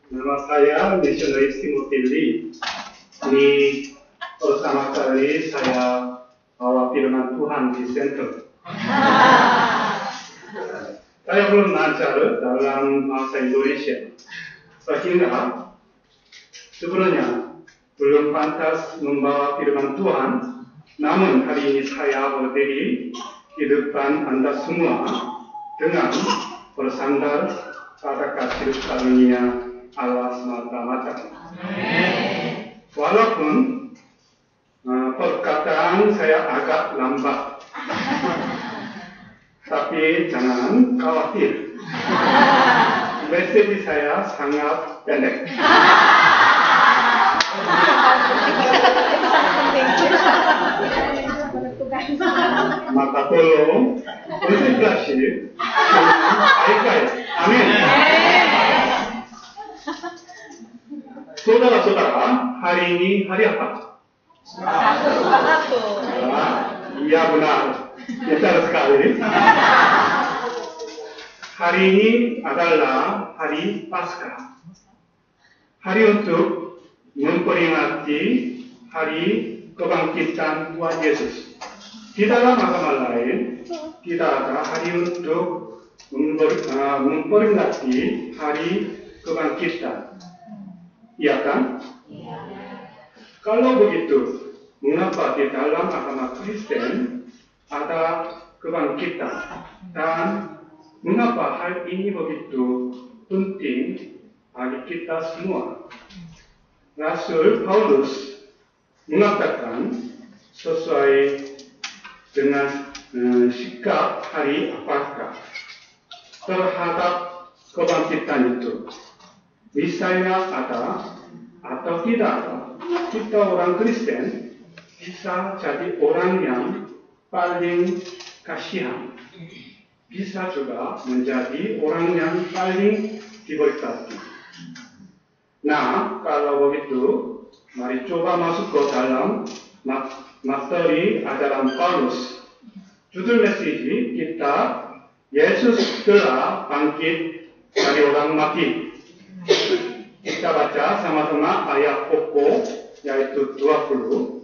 Nama saya Misionaris Timothy Lee. Ini pertama kali saya bawa firman Tuhan di sentrum. Saya belum ngajar dalam bahasa Indonesia, sehingga sebenarnya belum pantas membawa firman Tuhan. Namun hari ini saya berdiri di depan Anda semua dengan bersandar pada kasih karunia Allah semata-mata. Walaupun perkataan saya agak lambat, tapi jangan khawatir. Mesej saya sangat pendek. Maka tolong konsentrasi dengan baik-baik. Amin. Saudara-saudara, hari ini hari apa? Sabtu. Iya benar, benar sekali. Hari ini adalah hari Paskah. Hari untuk memperingati hari kebangkitan Tuhan Yesus. Di dalam agama lain, tidak ada hari untuk memperingati hari kebangkitan. Iya kan? Kalau begitu, mengapa di dalam agama Kristen ada kebangkitan? Dan mengapa hal ini begitu penting bagi kita semua? Rasul Paulus mengatakan sesuai dengan sikap hari Paskah terhadap kebangkitan itu. Misalnya ada atau tidak ada, kita orang Kristen bisa jadi orang yang paling kasihan, bisa juga menjadi orang yang paling diberkati. Nah, kalau begitu, mari coba masuk ke dalam materi ajaran Paulus. Judul mesej kita, Yesus telah bangkit dari orang mati. Kita baca sama-sama ayat pokok, yaitu 20.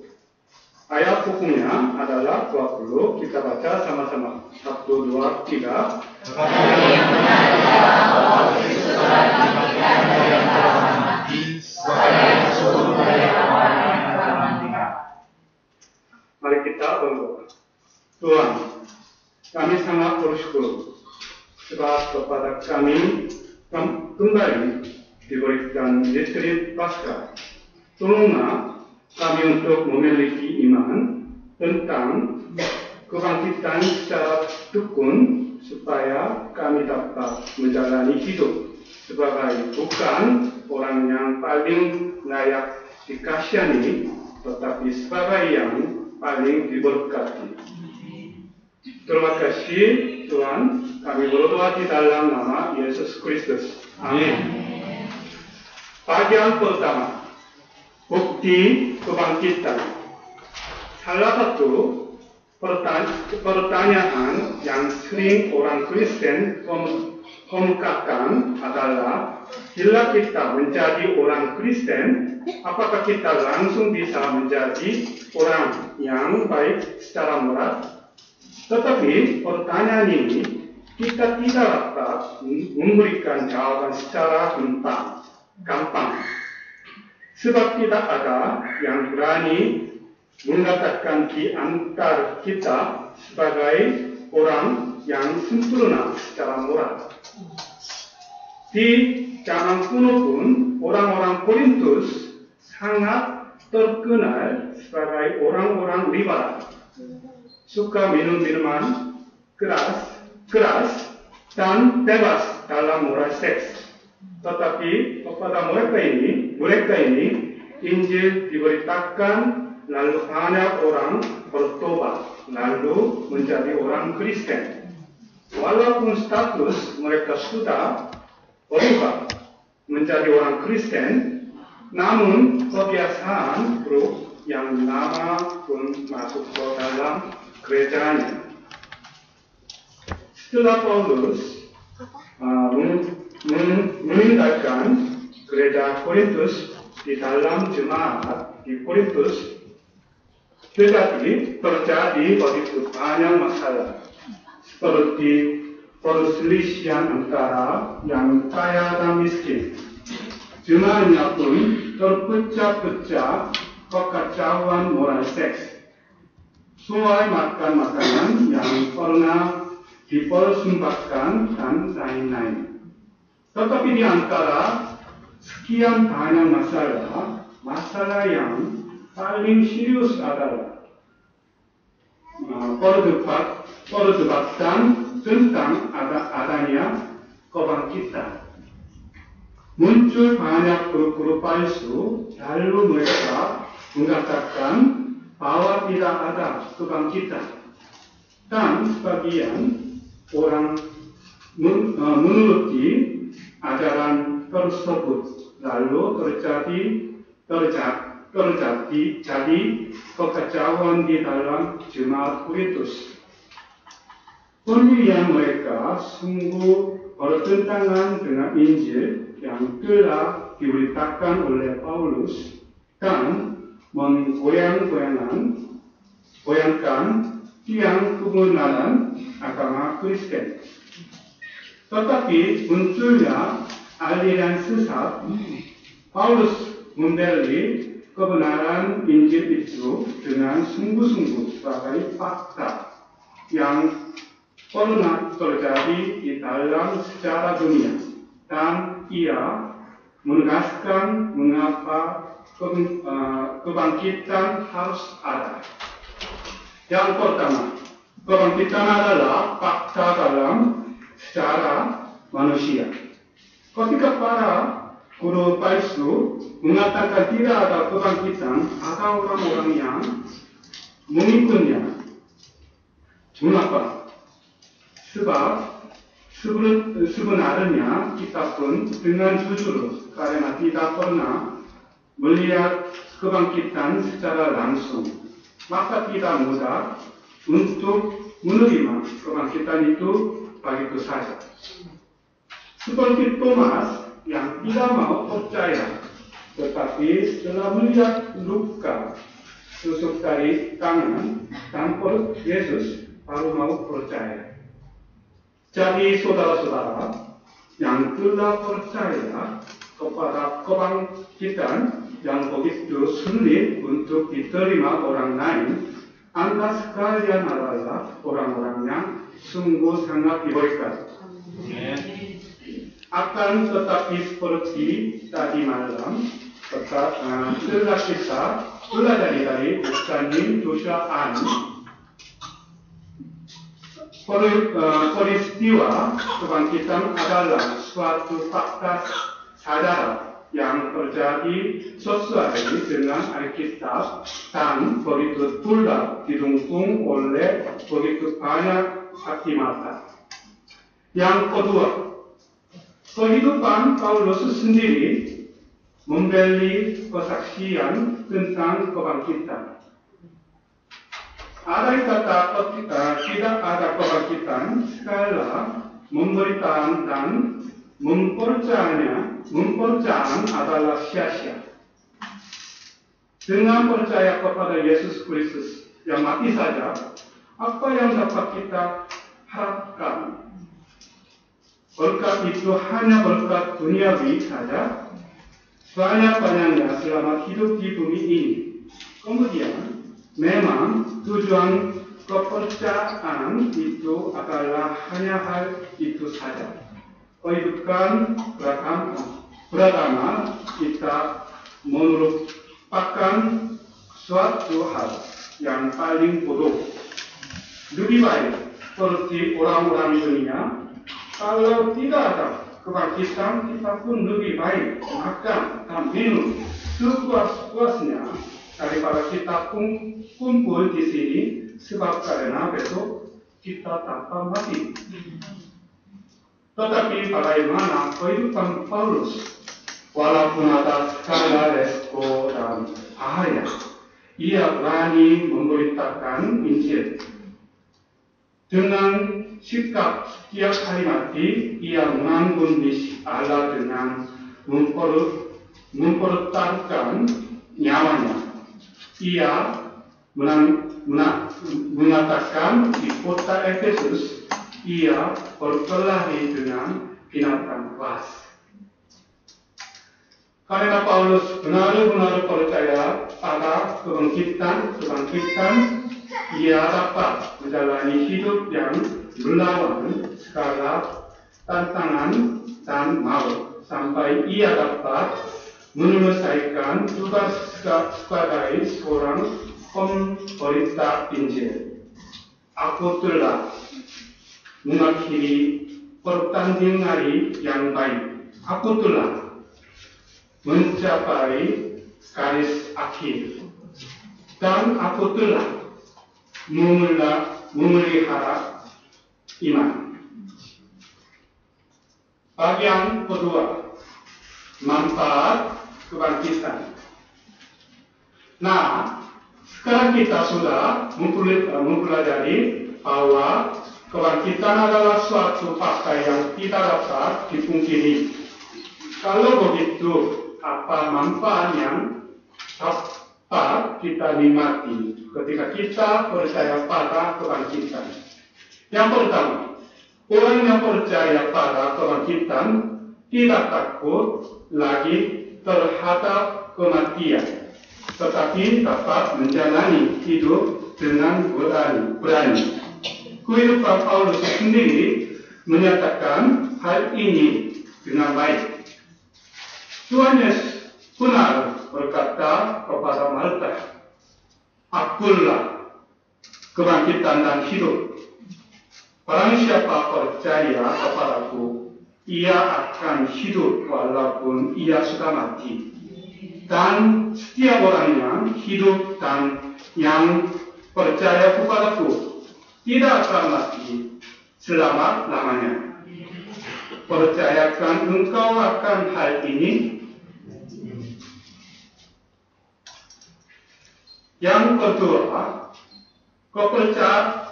Ayat pokoknya adalah 20. Kita baca sama-sama. 1, 2, 3. Mari kita berdoa. Tuhan, kami sangat bersyukur sebab kepada kami kembali diberikan retreat Paskah. Tolonglah kami untuk memiliki iman tentang kebangkitan secara tekun supaya kami dapat menjalani hidup sebagai bukan orang yang paling layak dikasihani, tetapi sebagai yang paling diberkati. Terima kasih Tuhan, kami berdoa di dalam nama Yesus Kristus. Amin. Bagian pertama, bukti kebangkitan. Salah satu pertanyaan yang sering orang Kristen kemukakan adalah, bila kita menjadi orang Kristen, apakah kita langsung bisa menjadi orang yang baik secara moral? Tetapi pertanyaan ini kita tidak dapat memberikan jawaban secara gampang. Sebab tidak ada yang berani mengatakan di antara kita sebagai orang yang sempurna secara moral. Di zaman kuno pun orang-orang Korintus sangat terkenal sebagai orang-orang liberal, suka minum minuman keras dan bebas dalam moral seks. Tetapi kepada mereka ini Injil diberitakan, lalu banyak orang bertobat, lalu menjadi orang Kristen. Walaupun status mereka sudah berubah menjadi orang Kristen, namun kebiasaan buruk yang lama pun masuk ke dalam gerejanya. Setelah Paulus meninggalkan Gereja Korintus di dalam jemaat di Korintus terjadi begitu banyak masalah seperti perselisihan antara yang kaya dan miskin. Jemaatnya pun terpecah-pecah kekacauan moral seks. Soal makan makanan yang pernah dipersembahkan dan lain-lain. Tetapi di antara sekian banyak masalah yang paling serius adalah perdebatan tentang adanya kebangkitan. Muncul banyak guru-guru palsu, lalu mereka mengatakan bahwa tidak ada kebangkitan. Dan sebagian orang menuruti ajaran tersebut, lalu terjadi kekacauan di dalam jemaat Korintus. Pendirian mereka sungguh bertentangan dengan Injil yang telah diberitakan oleh Paulus dan menggoyangkan tiang kebenaran agama Kristen. Tetapi munculnya aliran sesat. Paulus membeli kebenaran Injil itu dengan sungguh-sungguh sebagai fakta yang pernah terjadi di dalam sejarah dunia, dan ia menegaskan mengapa kebangkitan harus ada. Yang pertama, kebangkitan adalah fakta dalam sejarah manusia. Ketika para guru palsu mengatakan tidak ada kebangkitan, ada orang-orang yang mengikutnya. Mengapa? Sebab sebenarnya kita pun dengan jujur karena tidak pernah melihat kebangkitan secara langsung, maka tidak mudah untuk menerima kebangkitan itu begitu saja. Seperti Thomas yang tidak mau percaya, tetapi setelah melihat luka tusuk dari tangan dan perut Yesus baru mau percaya. Jadi saudara-saudara yang telah percaya kepada kebangkitan yang begitu sulit untuk diterima orang lain, Anda sekalian adalah orang-orang yang sungguh sangat diberkati. Akan tetapi seperti tadi malam, telah kita belajar dari Ustazin Joshua An, peristiwa kebangkitan adalah suatu fakta sejarah yang terjadi sesuai dengan Alkitab dan begitu pula didukung oleh begitu banyak saksi mata. Yang kedua, kehidupan Paulus sendiri memberi kesaksian tentang kebangkitan. Ada kata tidak ada kebangkitan sekalian memberitaan dan mempercayaan adalah sia-sia. Dengan percaya kepada Yesus Kristus yang mati saja, apa yang dapat kita harapkan? Berkat itu hanya berkat duniawi saja, banyak-banyaknya selama hidup di bumi ini. Kemudian, memang tujuan kepercayaan itu adalah hanya hal itu saja. Kehidupan beragama kita merupakan suatu hal yang paling bodoh. Lebih baik seperti orang-orang dunia, kalau tidak ada kebangkitan, kita pun lebih baik makan dan minum sepuas-puasnya daripada kita kumpul di sini, sebab karena besok kita tanpa mati. Tetapi bagaimana kehidupan Paulus? Walaupun ada segala resiko dan bahaya, ia berani memberitakan Injil. Dengan sikap setiap hari mati, ia menganggung misi Allah dengan mempertahankan nyawanya. Ia mengatakan di kota Efesus, ia berkelahi dengan binatang buas. Karena Paulus benar-benar percaya pada kebangkitan, ia dapat menjalani hidup yang melawan segala tantangan dan maut sampai ia dapat menyelesaikan tugas sebagai seorang pemberita Injil. Aku telah mengakhiri pertandingan yang baik. Aku telah mencapai garis akhir, dan aku telah memelihara iman. Bagian kedua, manfaat kebangkitan. Nah, sekarang kita sudah mempelajari bahwa kebangkitan adalah suatu fakta yang tidak dapat dipungkiri. Kalau begitu, apa manfaat yang dapat kita nikmati ketika kita percaya pada kebangkitan? Yang pertama, orang yang percaya pada kebangkitan tidak takut lagi terhadap kematian, tetapi dapat menjalani hidup dengan berani. Kehidupan Paulus sendiri menyatakan hal ini dengan baik. Tuhan Yesus benar berkata kepada Marta, "Akulah kebangkitan dan hidup. Barang siapa percaya kepadaku, ia akan hidup walaupun ia sudah mati. Dan setiap orang yang hidup dan yang percaya kepadaku tidak akan mati selama-lamanya." Percayakan engkau akan hal ini? Yang kedua,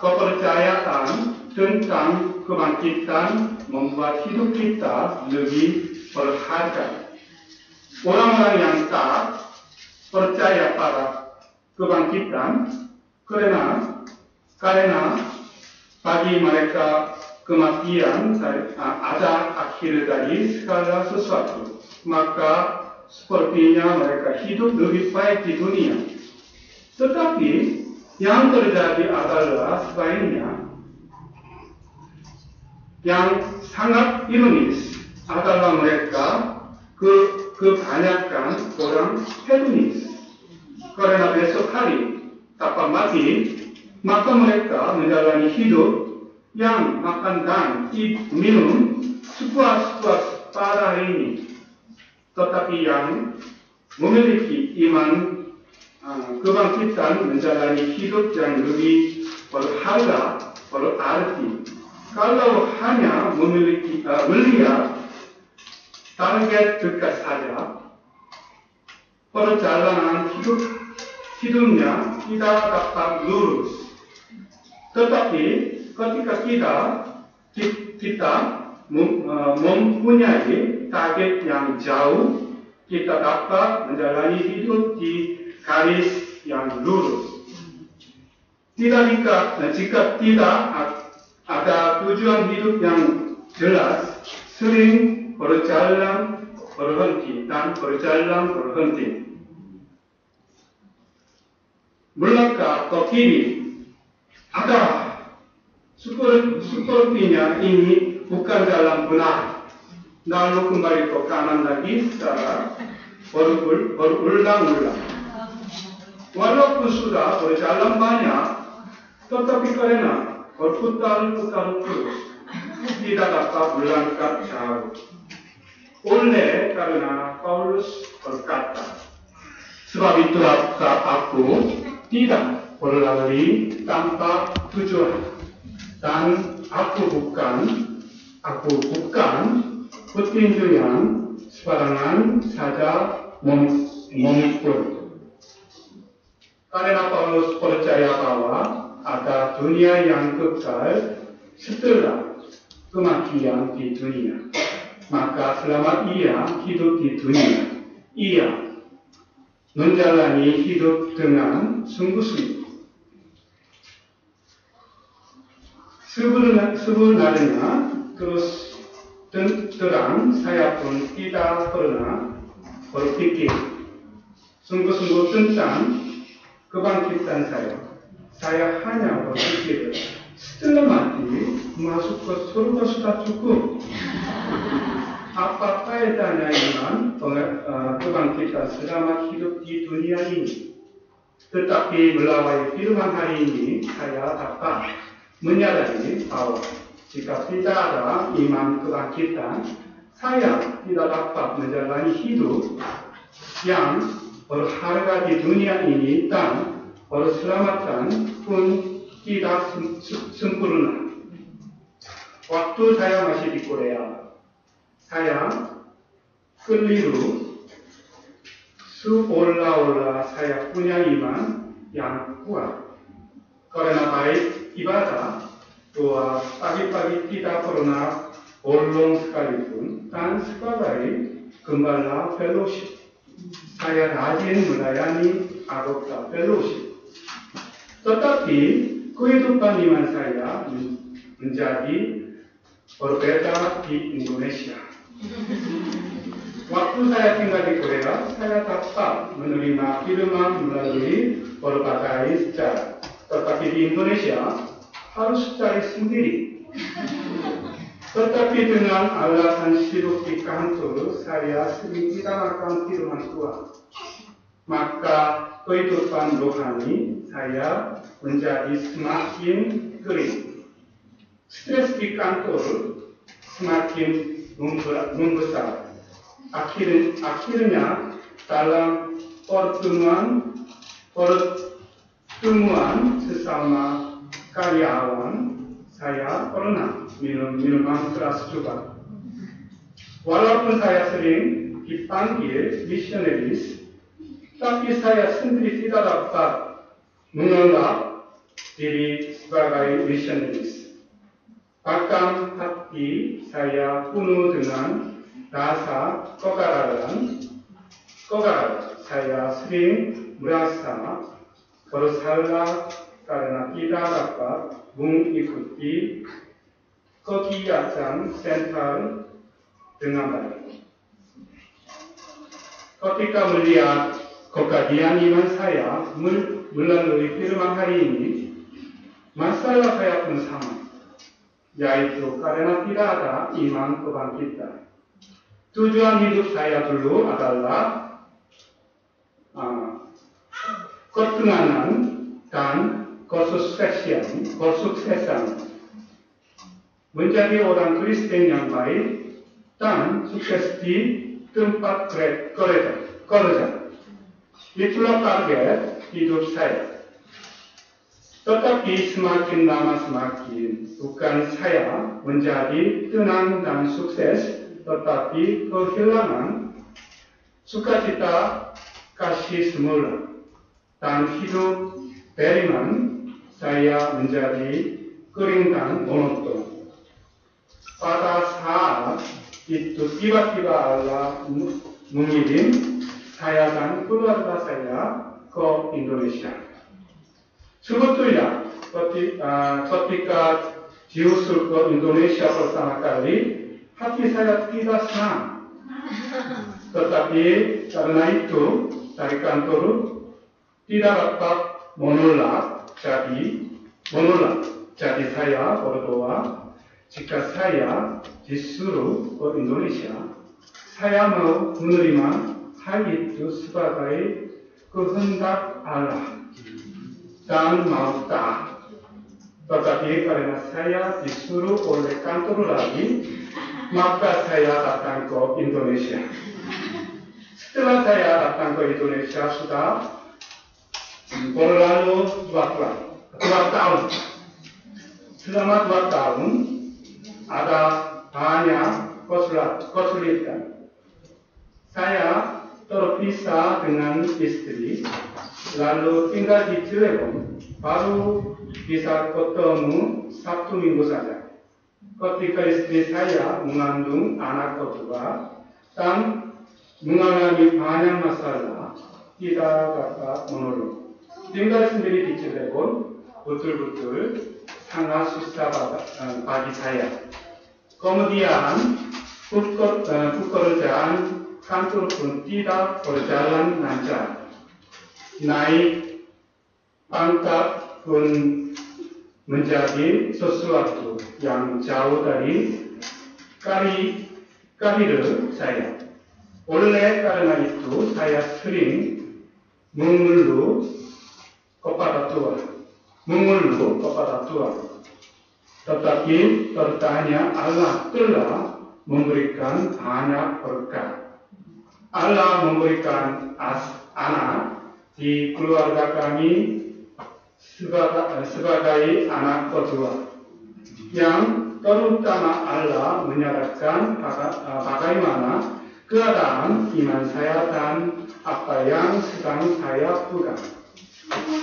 kepercayaan tentang kebangkitan membuat hidup kita lebih berharga. Orang-orang yang tak percaya pada kebangkitan karena bagi mereka kematian ada akhir dari segala sesuatu, maka sepertinya mereka hidup lebih baik di dunia. Tetapi yang terjadi adalah sebaliknya. Yang sangat ironis adalah mereka kebanyakan orang hedonis. Karena besok hari dapat mati, maka mereka menjalani hidup yang makan dan minum sepuas-puas pada hari ini. Tetapi yang memiliki iman kebangkitan menjalani hidup yang lebih berharga, berarti. Kalau hanya melihat target dekat saja, perjalanan hidupnya tidak dapat lurus. Tetapi ketika kita mempunyai target yang jauh, kita dapat menjalani hidup di garis yang lurus. Jika tidak ada tujuan hidup yang jelas, sering berjalan berhenti. Melangkah ke kiri, sepertinya ini bukan jalan benar. Lalu kembali ke kanan lagi secara berulang-ulang. Walaupun sudah berjalan banyak, tetapi karena berputar-putar terus, tidak dapat melangkah jauh. Oleh karena Paulus berkata, "Sebab itu aku tidak berlari tanpa tujuan, dan aku bukan petinju yang sembarangan saja memikul." Karena Paulus percaya bahwa ada dunia yang kekal setelah kematian di dunia. maka selama ia hidup di dunia, ia menjalani hidup dengan sungguh-sungguh. Sebenarnya terus terang saya pun tidak pernah berpikir sungguh-sungguh tentang kebangkitan saya. Saya hanya berpikir setelah mati masuk ke surga sudah cukup. Apa faedahnya iman kebangkitan selama hidup di dunia ini? Tetapi melalui firman hari ini saya dapat menyadari bahwa jika tidak ada iman kebangkitan, saya tidak dapat menjalani hidup yang berharga di dunia ini dan berselamatan pun tidak sempurna. Waktu saya masih di Korea, saya keliru seolah-olah saya punya iman yang kuat. Karena baik ibadah, doa pagi-pagi tidak pernah bolong sekalipun, dan sebagai gembala fellowship, saya rajin melayani anggota fellowship. Tetapi kehidupan iman saya menjadi berbeda di Indonesia. Waktu saya tinggal di Korea, saya dapat menerima firman melalui berbagai cara. Tetapi di Indonesia harus cari sendiri. Tetapi dengan alasan sibuk di kantor, saya sering tidak makan firman Tuhan. Maka kehidupan rohani saya menjadi semakin kering. Stres di kantor semakin membesar. Akhirnya dalam pertemuan sesama karyawan, saya pernah minum minuman keras juga. Walaupun saya sering dipanggil missionaries, tapi saya sendiri tidak dapat menganggap diri sebagai missionaries. Bahkan hati saya penuh dengan rasa kegagalan. Saya sering merasa bersalah karena tidak dapat mengikuti kegiatan sentral dengan baik. Ketika melihat kekajian iman saya melalui firman hari ini, masalah saya pun sama, yaitu karena tidak ada iman kebangkitan. Tujuan hidup saya dulu adalah ketenangan dan kesuksesan, menjadi orang Kristen yang baik dan sukses di tempat kerja. Itulah target hidup saya. Tetapi semakin lama semakin bukan saya menjadi tenang dan sukses, tetapi kehilangan sukacita kasih semula dan hidup beriman saya menjadi kering dan monoton. Pada saat itu tiba-tiba Allah mengirim saya dan keluarga saya ke Indonesia. Sebetulnya ketika diusul ke Indonesia pertama kali, hati saya tidak senang. Tetapi karena itu dari kantor tidak dapat menolak, jadi saya berdoa, jika saya disuruh ke Indonesia, saya mau menerima hal itu sebagai kehendak Allah dan mau taat. Tetapi karena saya disuruh oleh kantor lagi, maka saya datang ke Indonesia. Setelah saya datang ke Indonesia sudah berlalu 2 tahun. Selama 2 tahun ada banyak kesulitan. Saya terpisah dengan istri, lalu tinggal di Cirebon, baru bisa ketemu Sabtu Minggu saja. ketika istri saya mengandung anak kedua dan mengalami banyak masalah, tidak dapat menolak. tinggal sendiri diceritakan betul-betul sangat susah bagi saya. Kemudian pekerjaan kantor pun tidak berjalan lancar. Naik pangkat pun menjadi sesuatu yang jauh dari karir saya. Oleh karena itu, saya sering mengeluh kepada Tuhan. Tetapi tertanya, Allah telah memberikan banyak berkat. Allah memberikan anak di keluarga kami sebagai anak kedua, yang terutama Allah menyatakan bagaimana keadaan iman saya dan apa yang sedang saya pegang.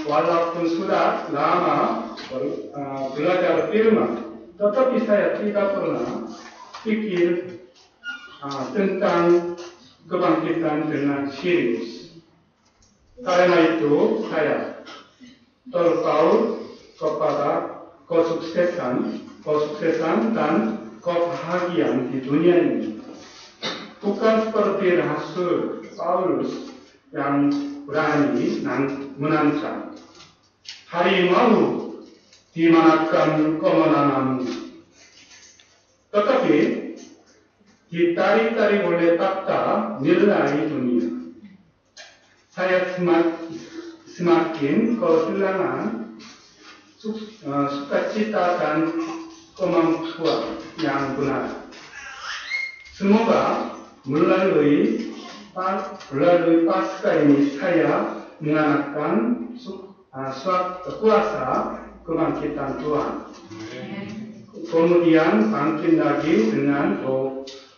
Walaupun sudah lama belajar firman, tetapi saya tidak pernah pikir tentang kebangkitan dengan serius. Karena itu saya terpaut kepada kesuksesan dan kebahagiaan di dunia ini. Bukan seperti Rasul Paulus yang berani menantang harimau dimakan kemenanganmu, tetapi ditarik-tarik oleh fakta nilai dunia. Saya semakin kehilangan sukacita dan kemampuan yang benar. Semoga melalui pasca ini saya mengenakan kuasa kebangkitan Tuhan. Kemudian bangkit lagi dengan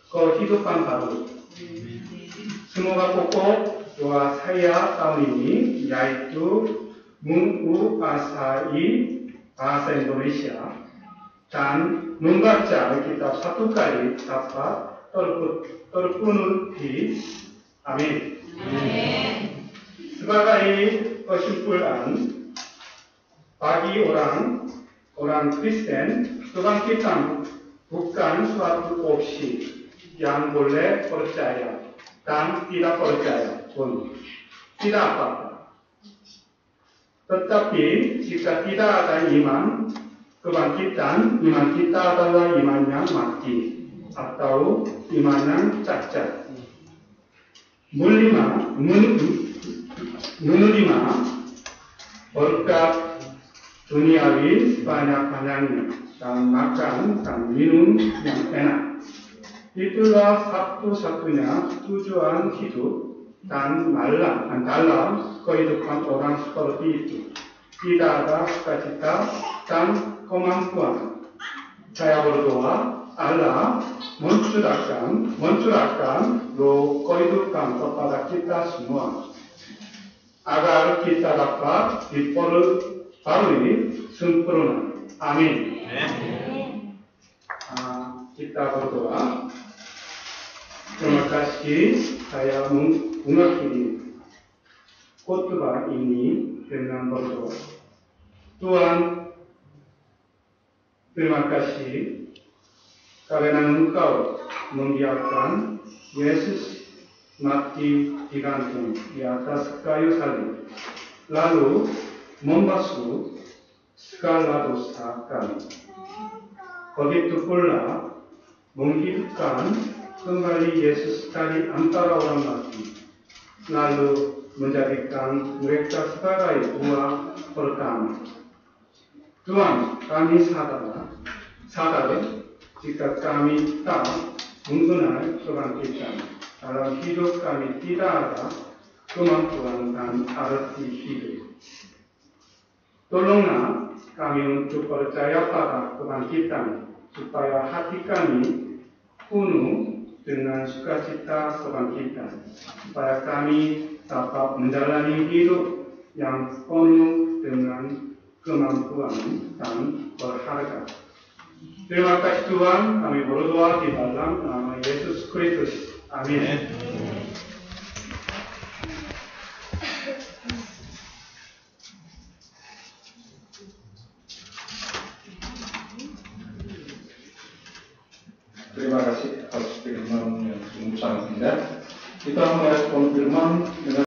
kehidupan baru. Semoga pokok doa saya tahun ini yaitu menguasai bahasa Indonesia dan membaca Alkitab 1 kali dapat terpenuhi. Amin. Sebagai kesimpulan, bagi orang Kristen, kebangkitan bukan suatu opsi yang boleh percaya dan tidak percaya pun tidak apa-apa. Tetapi jika tidak ada iman kebangkitan, iman kita adalah iman yang mati atau iman yang cacat. Menerima berkat duniawi sebanyak-banyaknya dan makan dan minum yang enak. Itulah satu-satunya tujuan hidup dan dalam kehidupan orang seperti itu. Tidak ada sukacita dan kemampuan. Saya berdoa Allah mencurahkan roh kehidupan kepada kita semua, agar kita dapat diperbarui sempurna. Amin. Kita berdoa. Terima kasih saya mengakhiri khotbah ini dengan berdoa. Tuhan, terima kasih karena Engkau membiarkan Yesus mati digantung di atas kayu salib, lalu membasuh segala dosa kami. Begitu pula menghidupkan kembali Yesus dari antara orang mati, lalu menjadikan mereka sebagai buah pertama. Tuhan, kami sadar jika kami tak mengenal kebangkitan dalam hidup kami, tidak ada kemampuan dan arti hidup. Tolonglah kami untuk percaya pada kebangkitan, supaya hati kami penuh dengan sukacita kebangkitan, supaya kami dapat menjalani hidup yang penuh dengan kemampuan dan berharga. Terima kasih Tuhan, kami berdoa di dalam nama Yesus Kristus. Amin. Terima kasih atas firman yang sungguh sangat indah. Kita merespon firman dengan